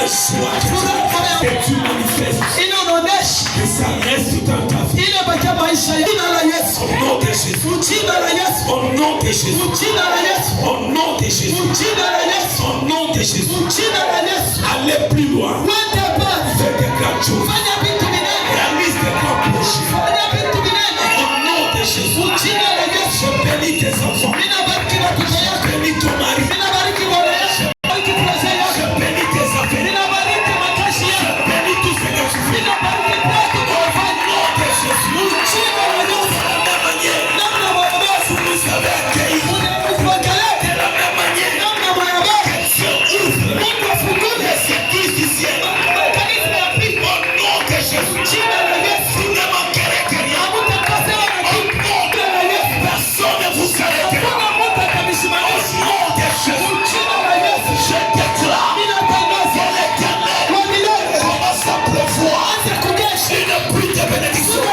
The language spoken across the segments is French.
que tu manifestes, que ça reste dans ta vie. Au nom de Jésus, au nom de Jésus, au nom de Jésus, au nom de Jésus. Allez plus loin. Fais des grandes choses. Réalise des grands projets. Au nom de Jésus, je bénis tes enfants. Je bénis ton mari. Je bénis tes affaires. Je bénis tout ce que tu fais. Au nom de Jésus, de la même manière, vous nous avez accueillis. De la même manière que Dieu ouvre les églises du ciel. Au nom de Jésus, vous ne manquerez que rien. Au nom de personne ne vous arrêtera. Au nom de Jésus, je déclare que l'Éternel commence à pleuvoir une pluie de bénédiction.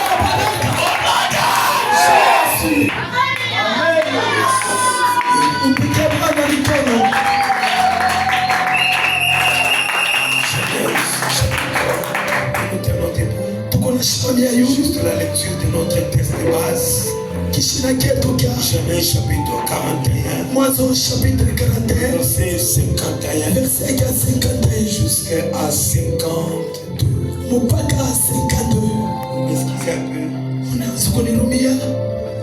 Juste la lecture de notre texte de base. Genèse chapitre 41, verset 51 jusqu'à 52. Excusez un peu.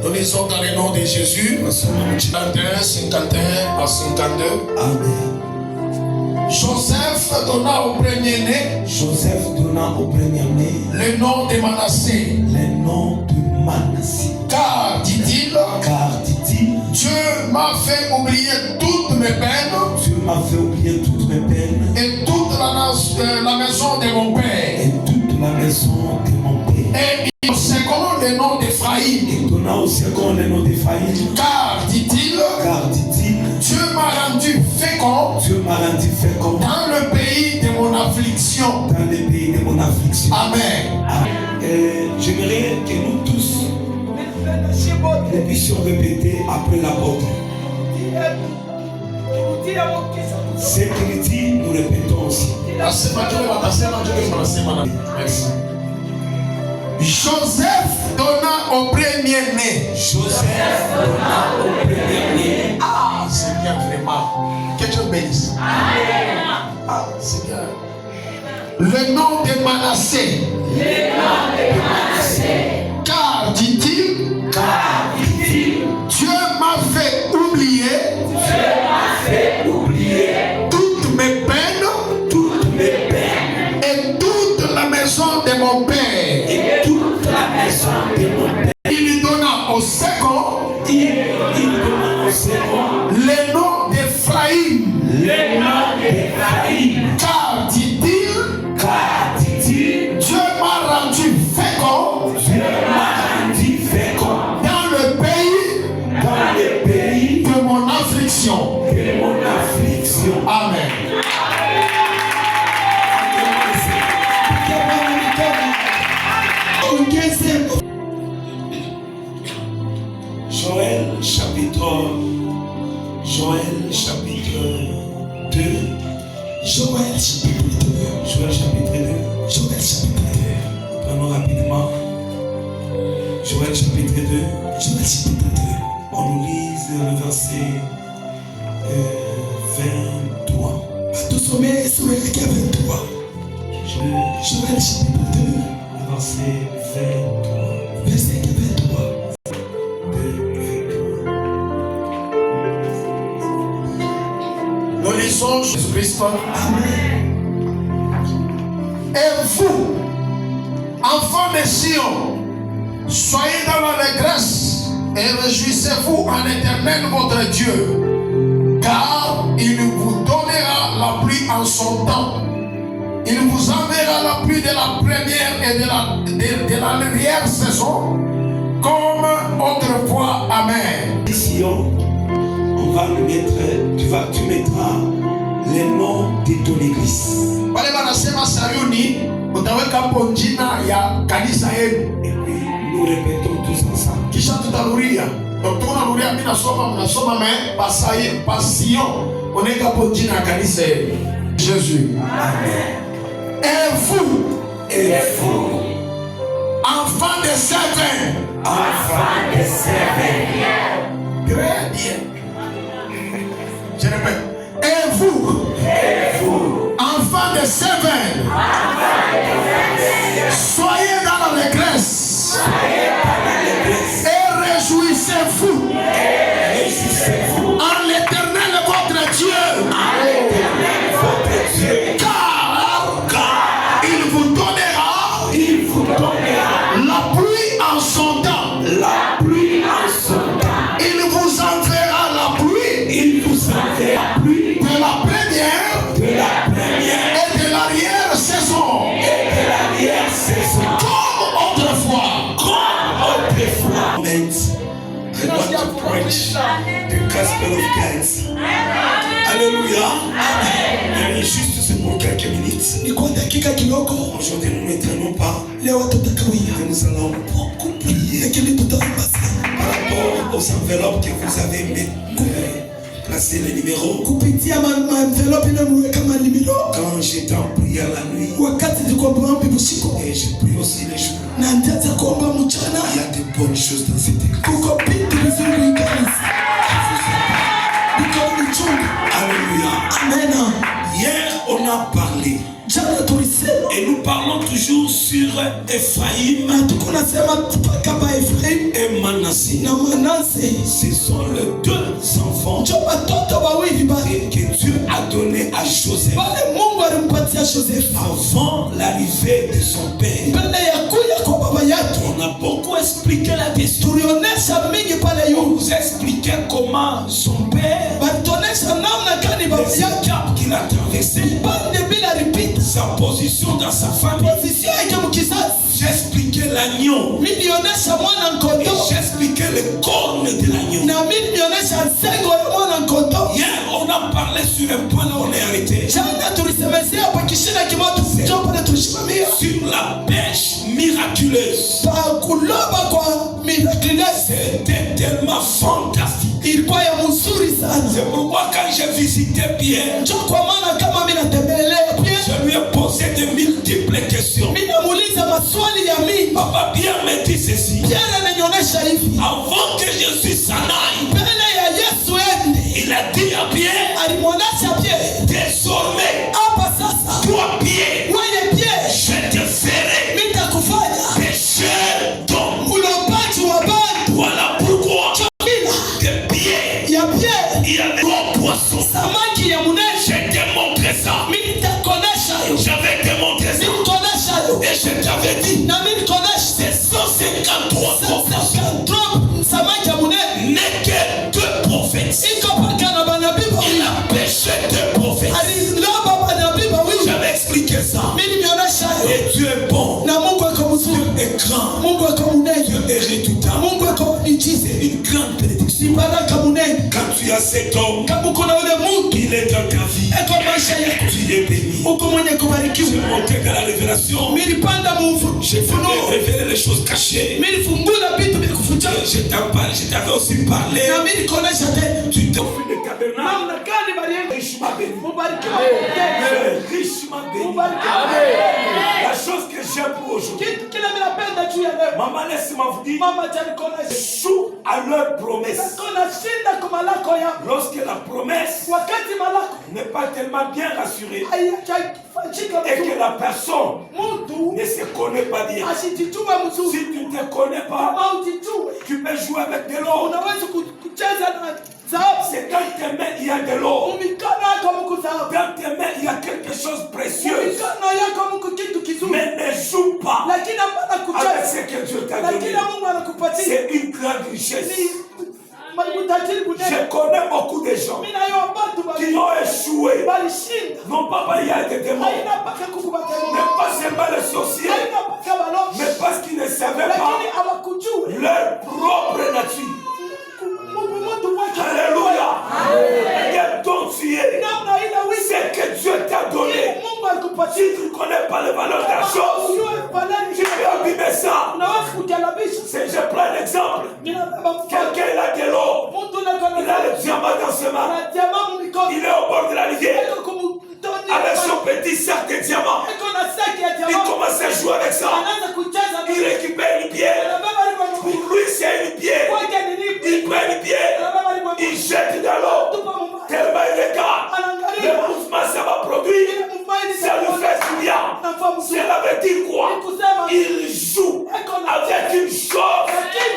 Nous lisons dans le nom de Jésus, 51, 51 à 52. Amen. Joseph donna au premier-né le nom de Manassé. Car, dit-il, Dieu m'a fait oublier toutes mes peines et toute la maison de mon père. Et au second le nom d'Ephraïm. Car, dit-il, Dieu m'a rendu fécond dans le pays de mon affliction. Amen. J'aimerais que nous tous nous puissions répéter après l'apôtre. Ce qu'il dit, nous répétons aussi. Joseph donna au premier-né. Ah, c'est bien vraiment. Que Dieu bénisse. Ah, c'est bien. Le nom de Manassé. Car, dit-il, Dieu m'a fait oublier toutes mes peines et toute la maison de mon père. Il donna au second le nom d'Ephraïm. Car, dit-il, Dieu m'a rendu fécond dans le pays de mon affliction. Amen. Joël chapitre 2. Prenons rapidement. Joël chapitre 2. On nous lise le verset 23. Tusomee sura yake ya 23. Joël chapitre 2, verset 23. verset 23. Nous lisons Jésus-Christ. Amen. Et vous, enfants de Sion, soyez dans l'allégresse et réjouissez-vous en l'Éternel votre Dieu, car il vous donnera la pluie en son temps. Il vous enverra la pluie de la première et de la dernière saison, comme autrefois. Amen. Sion, on va le mettre, tu mettras les noms de ton église. Wale wanasema Sayuni, utaweka ponjina ya kanisa yenu. Et puis nous répétons tous ensemble. Kisha tutarudia. Tunarudia, mimi nasoma, mnasoma, mais pas Sion, unaweka ponjina ya kanisa yenu. Jésus. Et vous, enfants de servir. Très bien. Je répète. Et vous, enfants de servir. Soyez dans l'allégresse. Et réjouissez-vous. En l'Éternel votre Dieu. Car il vous donnera la pluie en son temps. Il vous enverra la pluie. De la première et de l'arrière-saison. Comme autrefois. I want to preach the gospel of God. Alléluia. Juste c'est pour quelques minutes. Aujourd'hui nous ne traînons pas. Nous allons beaucoup prier par rapport aux enveloppes que vous avez placé les numéros. Quand j'étais en prière la nuit, et je prie aussi les jours, il y a de bonnes choses dans cette église. Alléluia. Amen. Hier on a parlé et nous parlons toujours sur Ephraïm et Manassé. Ce sont les deux enfants que Dieu a donné à Joseph avant l'arrivée de son père. On a beaucoup expliqué la question. On vous a expliqué comment son père, les étapes qu'il a traversées, sa position dans sa famille. J'ai expliqué l'agneau. J'ai expliqué le corne de l'agneau. Hier, on a parlé sur un point là, on est arrêté. Sur la pêche miraculeuse. C'était tellement fantastique. C'est pourquoi quand j'ai visité Pierre, je lui ai posé de multiples questions. Papa Pierre me dit ceci. Avant que Jésus s'en aille, il a dit à Pierre, désormais, toi Pierre, je te ferai pécheur d'homme. Voilà pourquoi de Pierre, il y avait trois poissons. Je t'ai montré ça. J'avais démontré ça. Et je t'avais dit, c'est 153 n'est que deux prophètes. Il a péché deux prophètes. J'avais expliqué ça. Et Dieu est bon. Dieu est grand. Dieu est redoutable. C'est une grande bénédiction. Quand tu as cet homme, il est dans ta vie. Tu es béni. Je montais dans la révélation. Je voulais révéler les choses cachées. Je t'avais aussi parlé. Tu t'es offert le tabernacle. Richement béni. Richement béni. La chose que j'aime pour aujourd'hui. Maman, laisse-moi vous dire. Joue à leur promesse. Lorsque la promesse n'est pas tellement bien rassurée et que la personne ne se connaît pas bien. Si tu ne te connais pas, tu peux jouer avec de l'or. C'est dans tes mains il y a de l'or. Dans tes mains il y a quelque chose de précieux. Mais ne joue pas avec ce que Dieu t'a donné. C'est une grande richesse. Je connais beaucoup de gens qui ont échoué. Non pas par il y a des démons, mais pas seulement les sorciers, mais parce qu'ils ne savaient pas leur propre nature. Alléluia. Et donc tu es ce que Dieu t'a donné. Si tu ne connais pas les valeurs de la chose, tu peux abîmer ça. Je prends un exemple. Quelqu'un il a de l'or, il a le diamant dans ses mains, il est au bord de la rivière. avec son petit sac de diamants. Il commence à jouer avec ça. Il récupère une pierre. Pour lui, c'est une pierre. Il prend une pierre. Il jette dans l'eau. Tellement il regarde. Le mouvement, ça va produire. Ça lui fait du bien. Cela veut dire quoi? Il joue avec une chose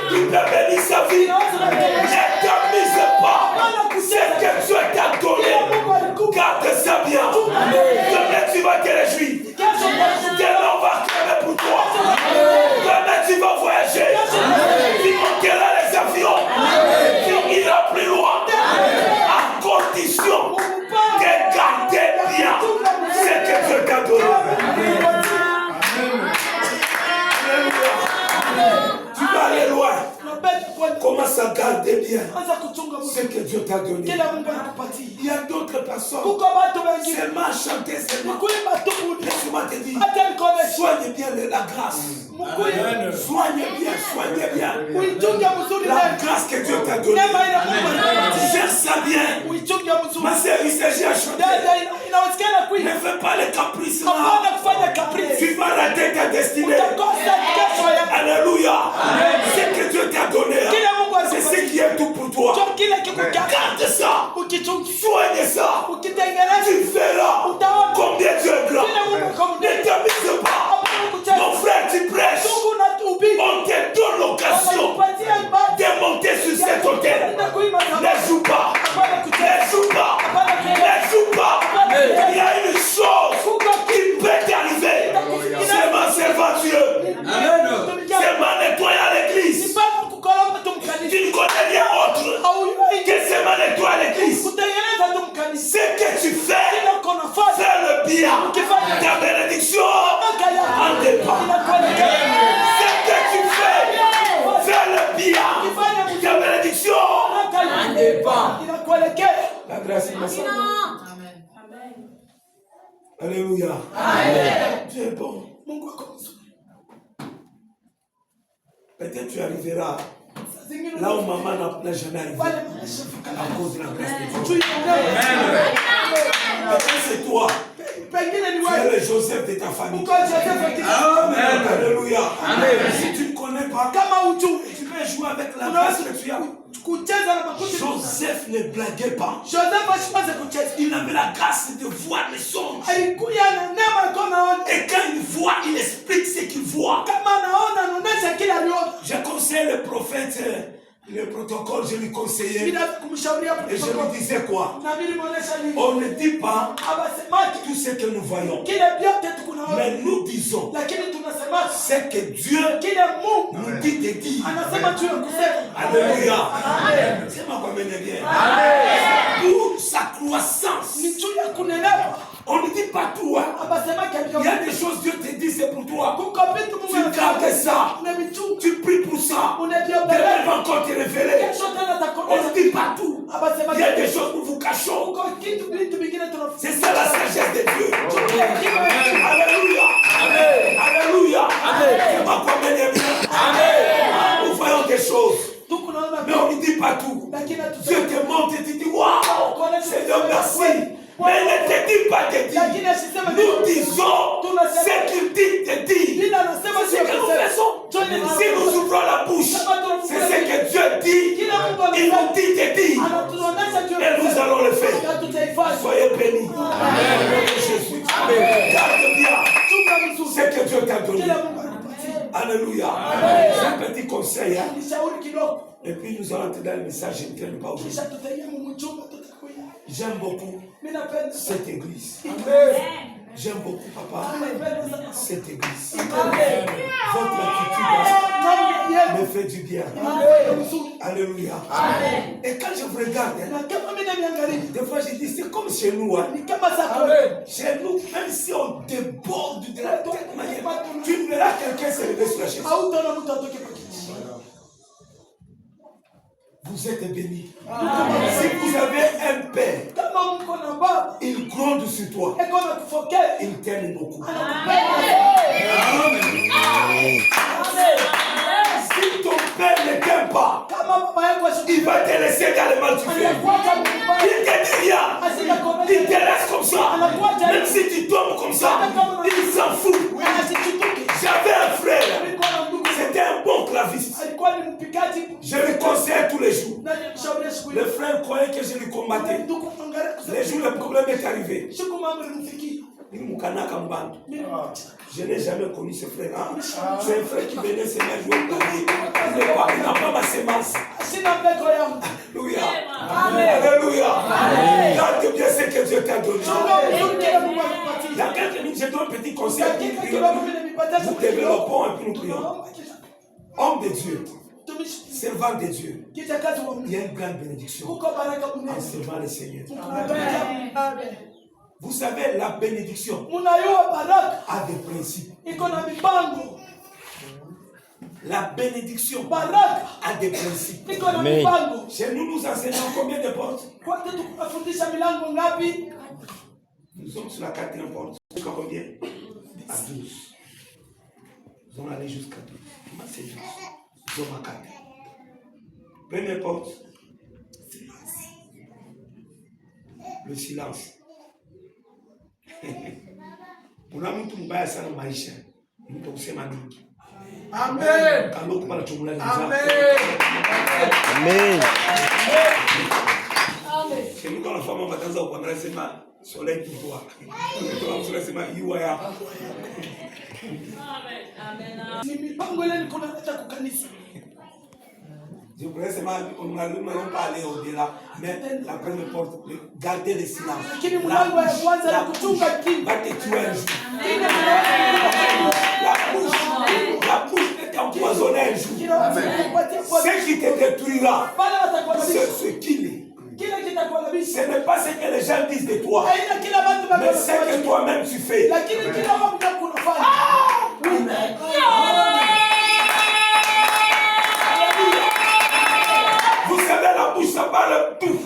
qui peut bénir sa vie. Ne t'amise pas. C'est que Dieu t'a donné. Garde ça bien. Demain, tu vas te réjouir. Demain, on va crever pour toi. Demain, tu vas voyager. Tu monteras les avions. Tu iras plus loin. À condition de garder bien ce que Dieu t'a donné. Tu vas aller loin. Commence à garder bien ce que Dieu t'a donné. Il y a d'autres personnes seulement chanter, seulement. Laisse-moi te dire, soigne bien la grâce. Soigne bien. La grâce que Dieu t'a donnée. Gère ça bien. Ma sœur, il s'agit à chanter. Ne fais pas les caprices là. Tu vas rater ta destinée. Alléluia. Ce que Dieu t'a donné, c'est ce qui est tout pour toi. Garde ça. Soigne ça. Tu verras combien Dieu est grand. Ne t'amuse pas. Mon frère, tu prêches. On te donne l'occasion de monter sur cet hôtel. Ne joue pas. Ne joue pas. Ne joue pas. Il y a une chose qui peut t'arriver. C'est ma servitude. C'est ma nettoyer l'église. Tu ne connais rien autre que c'est ma nettoyer l'église. Ce que tu fais, fais le bien. Ta bénédiction en dépend. Ce que tu fais, fais le bien. Ta bénédiction en dépend. La grâce est massacrée. Alléluia. Dieu est bon. Peut-être tu arriveras là où maman n'a jamais arrivé à cause de la grâce de Dieu. Peut-être c'est toi. Tu es le Joseph de ta famille. Amen. Alléluia. Si tu ne connais pas, tu peux jouer avec la grâce que tu as. Joseph ne blaguait pas. Il avait la grâce de voir les songes. Et quand il voit, il explique ce qu'il voit. Je conseille le prophète, le protocole, je lui conseillais. Et je lui disais quoi? On ne dit pas tout ce que nous voyons. Mais nous disons ce que Dieu nous dit de dire. Alléluia. C'est ma commune bien. Pour sa croissance. On ne dit pas tout. Il y a des choses que Dieu te dit, c'est pour toi. Tu gardes ça. Tu pries pour ça. Demain va encore te révéler. On ne dit pas tout. Il y a des choses que nous vous cachons. C'est ça la sagesse de Dieu. Alléluia. Alléluia. C'est ma commune bien. Nous voyons des choses. Mais on ne dit pas tout. Dieu te montre et tu dis waouh, Seigneur, merci. Mais ne te dis pas de dire. Nous disons ce qu'il dit de dire. C'est ce que nous faisons. Si nous ouvrons la bouche, c'est ce que Dieu dit. Il nous dit de dire. Et nous allons le faire. Soyez bénis. Amen. Jésus. Garde bien ce que Dieu t'a donné. Alléluia. C'est un petit conseil. Et puis nous allons te donner le message. Je ne traîne pas aujourd'hui. J'aime beaucoup cette église. J'aime beaucoup, papa, cette église. Votre attitude me fait du bien. Alléluia. Et quand je vous regarde, des fois je dis, c'est comme chez nous. Chez nous, même si on déborde de la tête manière, tu verras quelqu'un se lever sur la chaise. Vous êtes bénis. Si vous avez un père, il gronde sur toi. Il t'aime beaucoup. Si ton père ne t'aime pas, il va te laisser également tu fais. Il te dit rien. Il te laisse comme ça. Même si tu tombes comme ça, il s'en fout. J'avais un frère. C'était un bon claviste. Je lui conseillais tous les jours. Le frère croyait que je lui combattais. Les jours, le problème est arrivé. Je n'ai jamais connu ce frère. Hein? C'est un frère qui venait se mettre jouer au clavier. Il n'a pas ma sémence. Alléluia. Alléluia. Regarde bien ce que Dieu t'a donné. Il y a quelques minutes, j'ai donné un petit conseil. Nous développons et puis nous prions. Homme de Dieu, servant de Dieu, il y a une grande bénédiction en servant le Seigneur. Vous savez, la bénédiction a des principes. La bénédiction a des principes. Amen. Chez nous, nous enseignons combien de portes? Nous sommes sur la 4e porte. Jusqu'à combien? À 12. Nous allons aller jusqu'à 12. C'est 12. Nous sommes à 4. Première porte, silence. Le silence. Kuna mtu mbaya sana maisha. Mtu kusema mingi. Amen. Kama kwa chumula ni Amen. Amen. Amen. Kama kwa fama bataanza kuangalia sema soleil pour toi. Kwa soleil sema you are. Amen. Amen. Ni mipango ile niko naleta kwa kanisa. Je voudrais seulement qu'on n'allons pas aller au-delà, mais la première porte, garder le silence. Va te tuer un jour. La bouche est empoisonnée un jour. Ce qui te détruira, c'est ce qu'il est. Ce n'est pas ce que les gens disent de toi, mais ce que toi-même tu fais. Vous savez, la bouche, ça parle tout.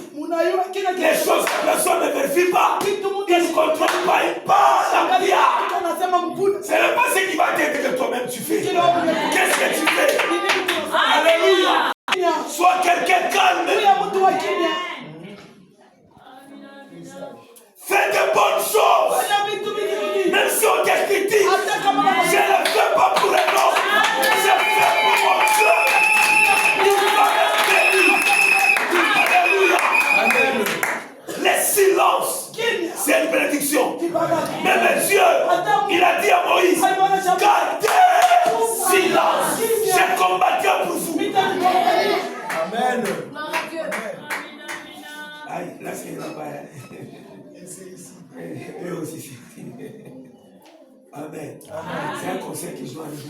Les choses que personne ne vérifie pas. Ils ne contrôlent pas, ils parlent la prière. Ce n'est pas ce qui va t'aider que toi-même tu fais. Qu'est-ce que tu fais? Alléluia. Sois quelqu'un calme. Fais de bonnes choses. Même si on te critique, je ne le fais pas pour un autre. Je le fais pour mon Dieu. Alléluia. Le silence, c'est une bénédiction. Même Dieu, il a dit à Moïse, gardez silence. J'ai combattu pour vous. Amen. Aïe, là c'est là-bas. Eux aussi. Amen. C'est un conseil que je dois dire.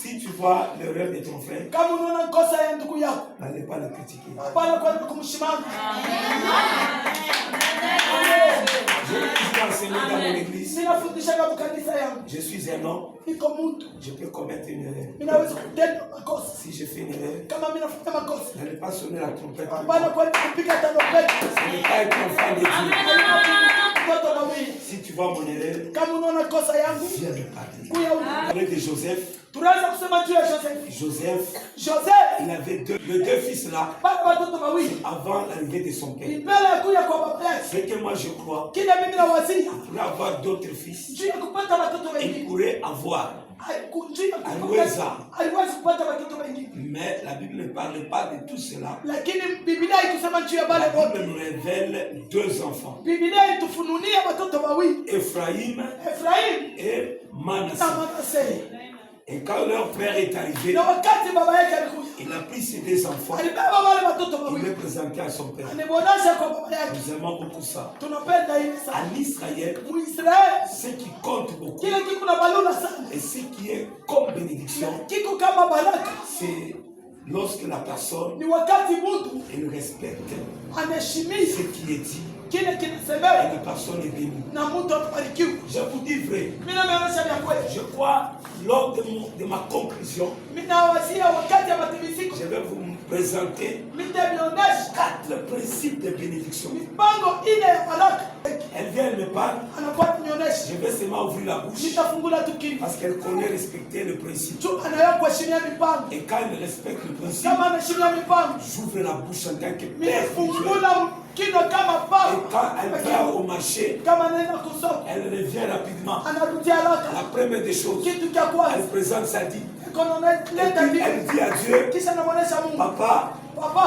Si tu vois l'erreur de ton frère, n'allez pas le critiquer. Je suis enseigné dans mon église. Je suis un homme. Je peux commettre une erreur. Si je fais une erreur, n'allez pas sonner la trompette. Ce n'est pas être enfant de Dieu. Si tu vois mon erreur, viens me parler. Parler de Joseph. Joseph, il avait les deux fils là, avant l'arrivée de son père. C'est que moi je crois, il pourrait avoir d'autres fils, il pourrait avoir Aloueza. Mais la Bible ne parle pas de tout cela. La Bible nous révèle deux enfants, Ephraïm et Manassé. Et quand leur père est arrivé, il a pris ses deux enfants, il les présentait à son père. Nous aimons beaucoup ça. En Israël, ce qui compte beaucoup et ce qui est comme bénédiction, c'est lorsque la personne elle respecte ce qui est dit. Et la personne est bénie. Je vous dis vrai. Je crois, lors de ma conclusion, je vais vous présenter 4 principes de bénédiction. Elle vient me parler. Je vais seulement ouvrir la bouche parce qu'elle connaît respecter le principe. Et quand elle respecte le principe, j'ouvre la bouche en tant que père. Et quand elle va au marché, elle revient rapidement. La première des choses, elle présente sa dîme. Elle dit à Dieu, Papa,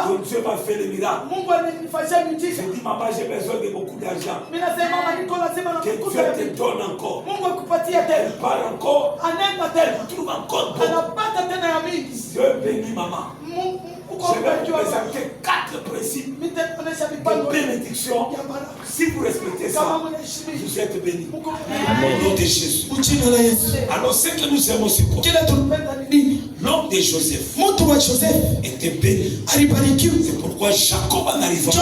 ton Dieu m'a fait le miracle. Je dis, maman, j'ai besoin de beaucoup d'argent. Que Dieu te donne encore. Elle part encore. Elle trouve encore beaucoup. Dieu bénit maman. Je vais vous présenter 4 principes de bénédiction. Si vous respectez ça, vous êtes bénis. Au nom de Jésus. Alors, ce que nous aimons, c'est quoi? L'homme de Joseph était béni. C'est pourquoi Jacob en arrivant